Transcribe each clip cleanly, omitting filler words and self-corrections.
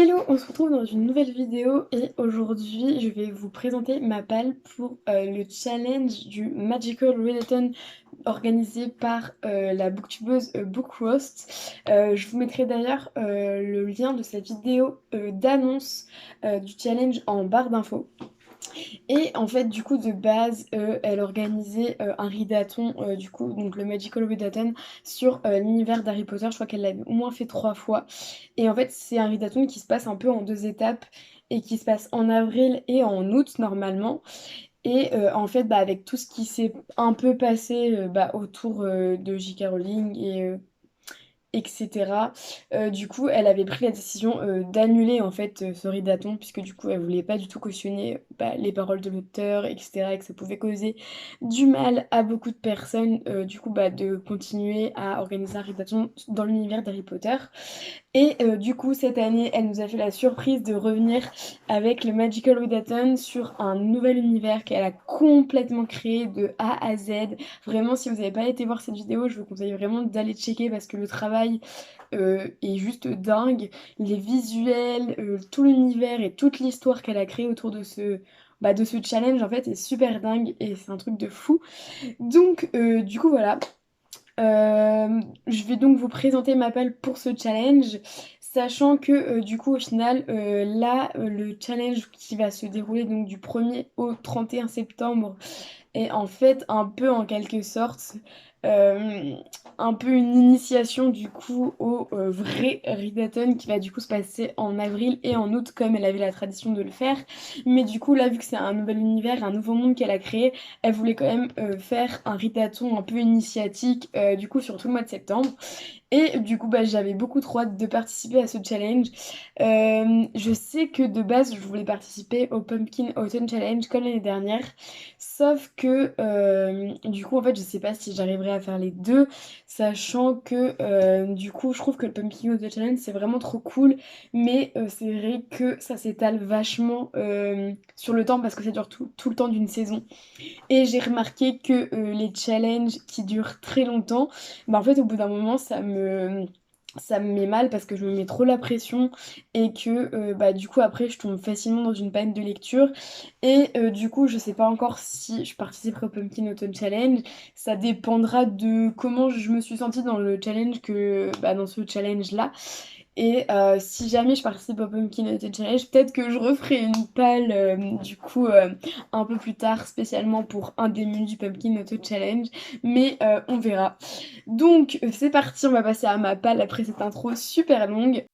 Hello, on se retrouve dans une nouvelle vidéo et aujourd'hui je vais vous présenter ma palle pour le challenge du Magical Readathon organisé par la booktubeuse Bookroast. Je vous mettrai d'ailleurs le lien de cette vidéo d'annonce du challenge en barre d'infos. Et en fait, du coup, de base, elle organisait un readathon, du coup, donc le Magical Readathon, sur l'univers d'Harry Potter. Je crois qu'elle l'avait au moins fait 3 fois. Et en fait, c'est un readathon qui se passe un peu en deux étapes et qui se passe en avril et en août normalement. Et en fait, bah, avec tout ce qui s'est un peu passé bah, autour de J.K. Rowling etc. Du coup, elle avait pris la décision d'annuler en fait ce ridaton puisque du coup, elle voulait pas du tout cautionner bah, les paroles de l'auteur, etc. et que ça pouvait causer du mal à beaucoup de personnes. Du coup, bah, de continuer à organiser un ridaton dans l'univers d'Harry Potter. Et du coup, cette année, elle nous a fait la surprise de revenir avec le Magical Readathon sur un nouvel univers qu'elle a complètement créé de A à Z. Vraiment, si vous n'avez pas été voir cette vidéo, je vous conseille vraiment d'aller checker parce que le travail est juste dingue. Les visuels, tout l'univers et toute l'histoire qu'elle a créée autour de ce challenge, en fait, est super dingue et c'est un truc de fou. Donc, du coup, voilà. Je vais donc vous présenter ma palle pour ce challenge, sachant que du coup au final, là, le challenge qui va se dérouler donc du 1er au 31 septembre est en fait un peu en quelque sorte euh, un peu une initiation du coup au vrai Ridathon qui va du coup se passer en avril et en août comme elle avait la tradition de le faire. Mais du coup là vu que c'est un nouvel univers, un nouveau monde qu'elle a créé, elle voulait quand même faire un Ridathon un peu initiatique du coup sur tout le mois de septembre. Et du coup, bah, j'avais beaucoup trop hâte de participer à ce challenge. Je sais que de base, je voulais participer au Pumpkin Autumn Challenge comme l'année dernière. Sauf que, du coup, en fait, je sais pas si j'arriverai à faire les deux. Sachant que, du coup, je trouve que le Pumpkin Autumn Challenge, c'est vraiment trop cool. Mais c'est vrai que ça s'étale vachement sur le temps parce que ça dure tout le temps d'une saison. Et j'ai remarqué que les challenges qui durent très longtemps, bah en fait au bout d'un moment ça me met mal parce que je me mets trop la pression et que bah du coup après je tombe facilement dans une panne de lecture et du coup je sais pas encore si je participerai au Pumpkin Autumn Challenge. Ça dépendra de comment je me suis sentie dans le challenge que bah, dans ce challenge là. Et si jamais je participe au Pumpkin Autumn Challenge, peut-être que je referai une palle du coup un peu plus tard, spécialement pour un des menus du Pumpkin Autumn Challenge. Mais on verra. Donc c'est parti, on va passer à ma palle après cette intro super longue.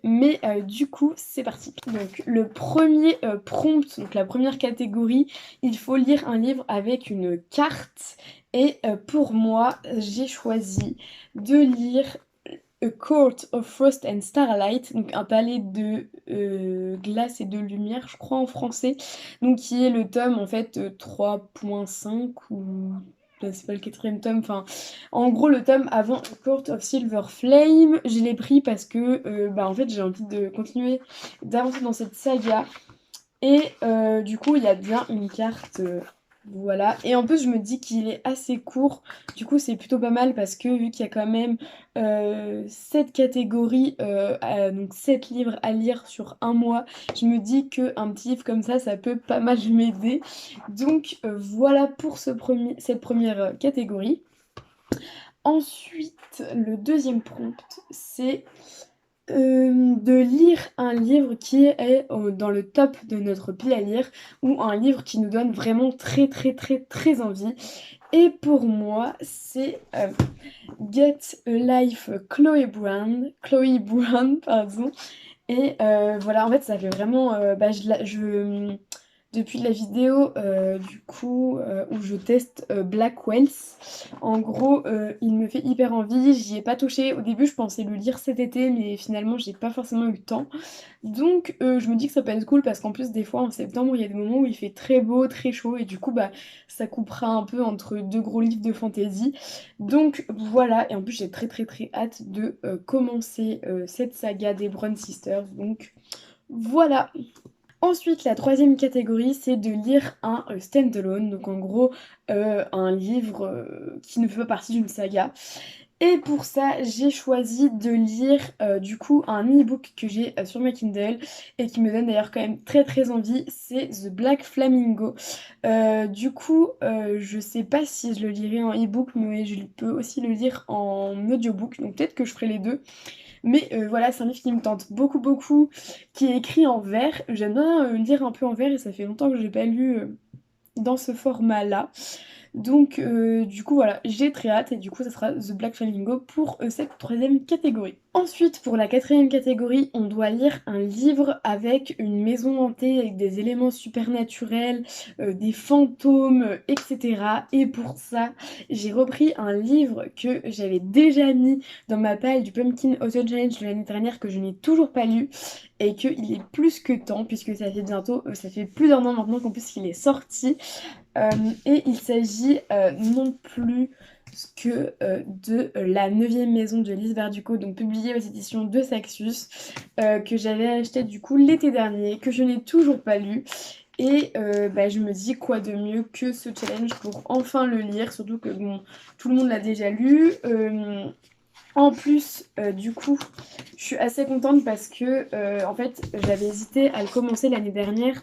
Mais du coup, c'est parti. Donc le premier prompt, donc la première catégorie, il faut lire un livre avec une carte. Et pour moi, j'ai choisi de lire A Court of Frost and Starlight, donc un palais de glace et de lumière, je crois en français, donc qui est le tome en fait 3.5 ou c'est pas le quatrième tome, enfin en gros le tome avant A Court of Silver Flame. Je l'ai pris parce que bah en fait j'ai envie de continuer d'avancer dans cette saga et du coup, il y a bien une carte. Voilà. Et en plus, je me dis qu'il est assez court. Du coup, c'est plutôt pas mal parce que vu qu'il y a quand même 7 catégories, donc 7 livres à lire sur un mois, je me dis qu'un petit livre comme ça peut pas mal m'aider. Donc voilà pour cette première catégorie. Ensuite, le deuxième prompt, c'est de lire un livre qui est dans le top de notre pile à lire ou un livre qui nous donne vraiment très très très très envie. Et pour moi, c'est Get a Life Chloé Brown, pardon. Et voilà, en fait, ça fait vraiment. Bah, depuis la vidéo du coup où je teste Blackwells, en gros, il me fait hyper envie. J'y ai pas touché. Au début, je pensais le lire cet été, mais finalement, j'ai pas forcément eu le temps. Donc, je me dis que ça peut être cool parce qu'en plus, des fois, en septembre, il y a des moments où il fait très beau, très chaud, et du coup, bah, ça coupera un peu entre deux gros livres de fantasy. Donc, voilà. Et en plus, j'ai très, très, très hâte de commencer cette saga des Brown Sisters. Donc, voilà. Ensuite, la troisième catégorie, c'est de lire un stand-alone, donc en gros un livre qui ne fait pas partie d'une saga. Et pour ça, j'ai choisi de lire du coup un e-book que j'ai sur ma Kindle et qui me donne d'ailleurs quand même très très envie, c'est The Black Flamingo. Du coup, je sais pas si je le lirai en e-book, mais je peux aussi le lire en audiobook, donc peut-être que je ferai les deux. Mais voilà, c'est un livre qui me tente beaucoup beaucoup, qui est écrit en vers. J'aime bien lire un peu en vers et ça fait longtemps que je l'ai pas lu dans ce format-là. Donc du coup voilà, j'ai très hâte et du coup ça sera The Black Flamingo pour cette troisième catégorie. Ensuite pour la quatrième catégorie, on doit lire un livre avec une maison hantée, avec des éléments supernaturels, des fantômes, etc. Et pour ça, j'ai repris un livre que j'avais déjà mis dans ma pile du Pumpkin Autumn Challenge de l'année dernière que je n'ai toujours pas lu et qu'il est plus que temps puisque ça fait bientôt, ça fait plus d'un an maintenant qu'en plus il est sorti. Euh, et il s'agit non plus que de La Neuvième Maison de Lise Verdugo, donc publiée aux éditions de Saxus, que j'avais acheté du coup l'été dernier, que je n'ai toujours pas lu. Et bah, je me dis quoi de mieux que ce challenge pour enfin le lire, surtout que bon, tout le monde l'a déjà lu. En plus, du coup, je suis assez contente parce que, en fait, j'avais hésité à le commencer l'année dernière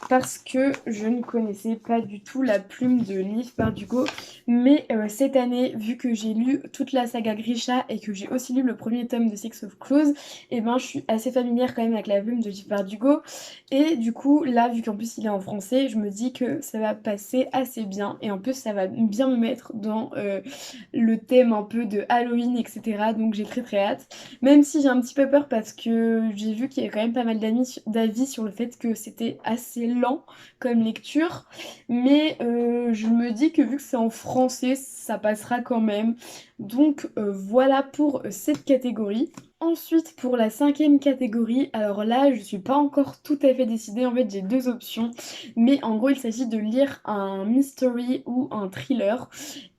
parce que je ne connaissais pas du tout la plume de Liv Bardugo. Mais cette année, vu que j'ai lu toute la saga Grisha et que j'ai aussi lu le premier tome de Six of Crows, et ben, je suis assez familière quand même avec la plume de Liv Bardugo. Et du coup, là, vu qu'en plus il est en français, je me dis que ça va passer assez bien. Et en plus, ça va bien me mettre dans le thème un peu de Halloween, etc. Donc j'ai très très hâte. Même si j'ai un petit peu peur parce que j'ai vu qu'il y avait quand même pas mal d'avis sur le fait que c'était assez lent comme lecture. Mais je me dis que vu que c'est en français, ça passera quand même. Donc voilà pour cette catégorie. Ensuite, pour la cinquième catégorie, alors là, je suis pas encore tout à fait décidée. En fait, j'ai deux options. Mais en gros, il s'agit de lire un mystery ou un thriller.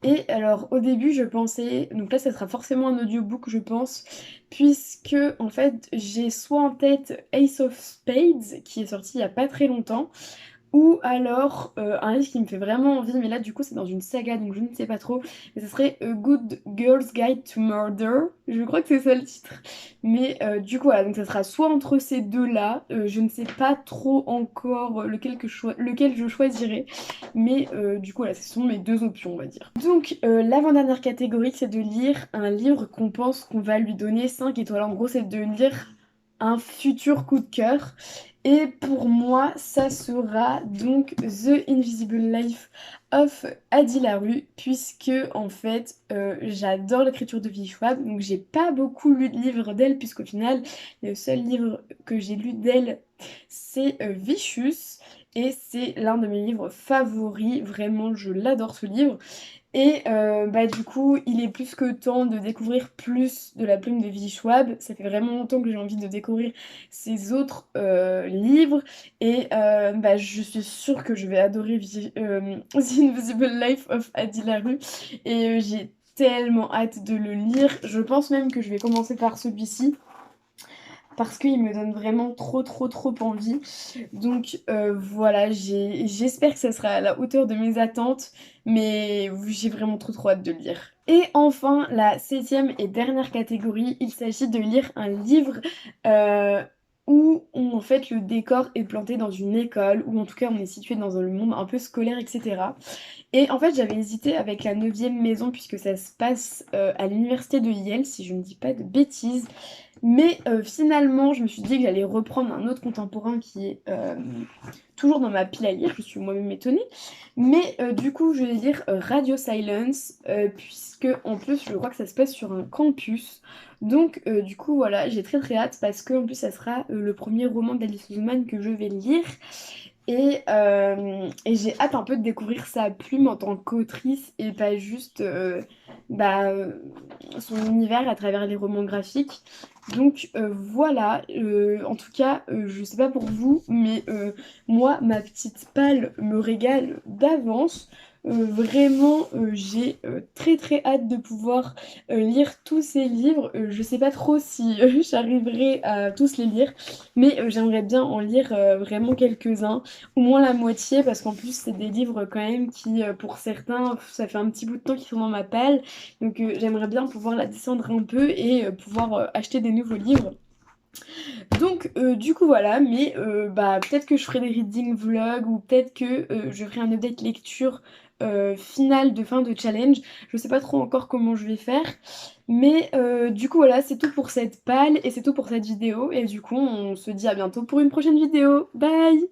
Et alors au début je pensais, donc là ça sera forcément un audiobook je pense, puisque en fait j'ai soit en tête Ace of Spades qui est sorti il y a pas très longtemps, ou alors un livre qui me fait vraiment envie, mais là du coup c'est dans une saga donc je ne sais pas trop. Mais ce serait A Good Girl's Guide to Murder. Je crois que c'est ça le titre. Mais du coup voilà, donc ça sera soit entre ces deux-là. Je ne sais pas trop encore lequel je choisirai. Mais du coup voilà, ce sont mes deux options on va dire. Donc l'avant-dernière catégorie c'est de lire un livre qu'on pense qu'on va lui donner 5 étoiles. En gros c'est de lire un futur coup de cœur. Et pour moi, ça sera donc The Invisible Life of Adi Larue, puisque en fait, j'adore l'écriture de Vivi Schwab, donc j'ai pas beaucoup lu de livres d'elle, puisqu'au final, le seul livre que j'ai lu d'elle, c'est Vicious, et c'est l'un de mes livres favoris, vraiment, je l'adore ce livre. Et bah du coup, il est plus que temps de découvrir plus de la plume de Vivi Schwab. Ça fait vraiment longtemps que j'ai envie de découvrir ses autres livres. Et bah, je suis sûre que je vais adorer The Invisible Life of Adi Larue. Et j'ai tellement hâte de le lire. Je pense même que je vais commencer par celui-ci parce qu'il me donne vraiment trop trop trop envie. Donc voilà, j'espère que ça sera à la hauteur de mes attentes, mais j'ai vraiment trop trop hâte de le lire. Et enfin, la septième et dernière catégorie, il s'agit de lire un livre euh, en fait le décor est planté dans une école, ou en tout cas on est situé dans un monde un peu scolaire, etc. Et en fait j'avais hésité avec la neuvième maison puisque ça se passe à l'université de Yale, si je ne dis pas de bêtises. Mais finalement, je me suis dit que j'allais reprendre un autre contemporain qui est toujours dans ma pile à lire, je suis moi-même étonnée. Mais du coup, je vais lire Radio Silence, puisque en plus, je crois que ça se passe sur un campus. Donc, du coup, voilà, j'ai très très hâte parce que en plus, ça sera le premier roman d'Alice Oseman que je vais lire. Et j'ai hâte un peu de découvrir sa plume en tant qu'autrice et pas juste bah, son univers à travers les romans graphiques. Donc voilà, en tout cas, je sais pas pour vous, mais moi, ma petite palle me régale d'avance. Vraiment, j'ai très très hâte de pouvoir lire tous ces livres. Je sais pas trop si j'arriverai à tous les lire, mais j'aimerais bien en lire vraiment quelques-uns, au moins la moitié, parce qu'en plus c'est des livres quand même qui, pour certains, ça fait un petit bout de temps qu'ils sont dans ma palle, donc j'aimerais bien pouvoir la descendre un peu et pouvoir acheter des nouveaux livres. Donc du coup voilà, mais bah, peut-être que je ferai des reading vlogs ou peut-être que je ferai un update lecture finale de fin de challenge. Je sais pas trop encore comment je vais faire. Mais du coup voilà, c'est tout pour cette palle et c'est tout pour cette vidéo. Et du coup on se dit à bientôt pour une prochaine vidéo. Bye!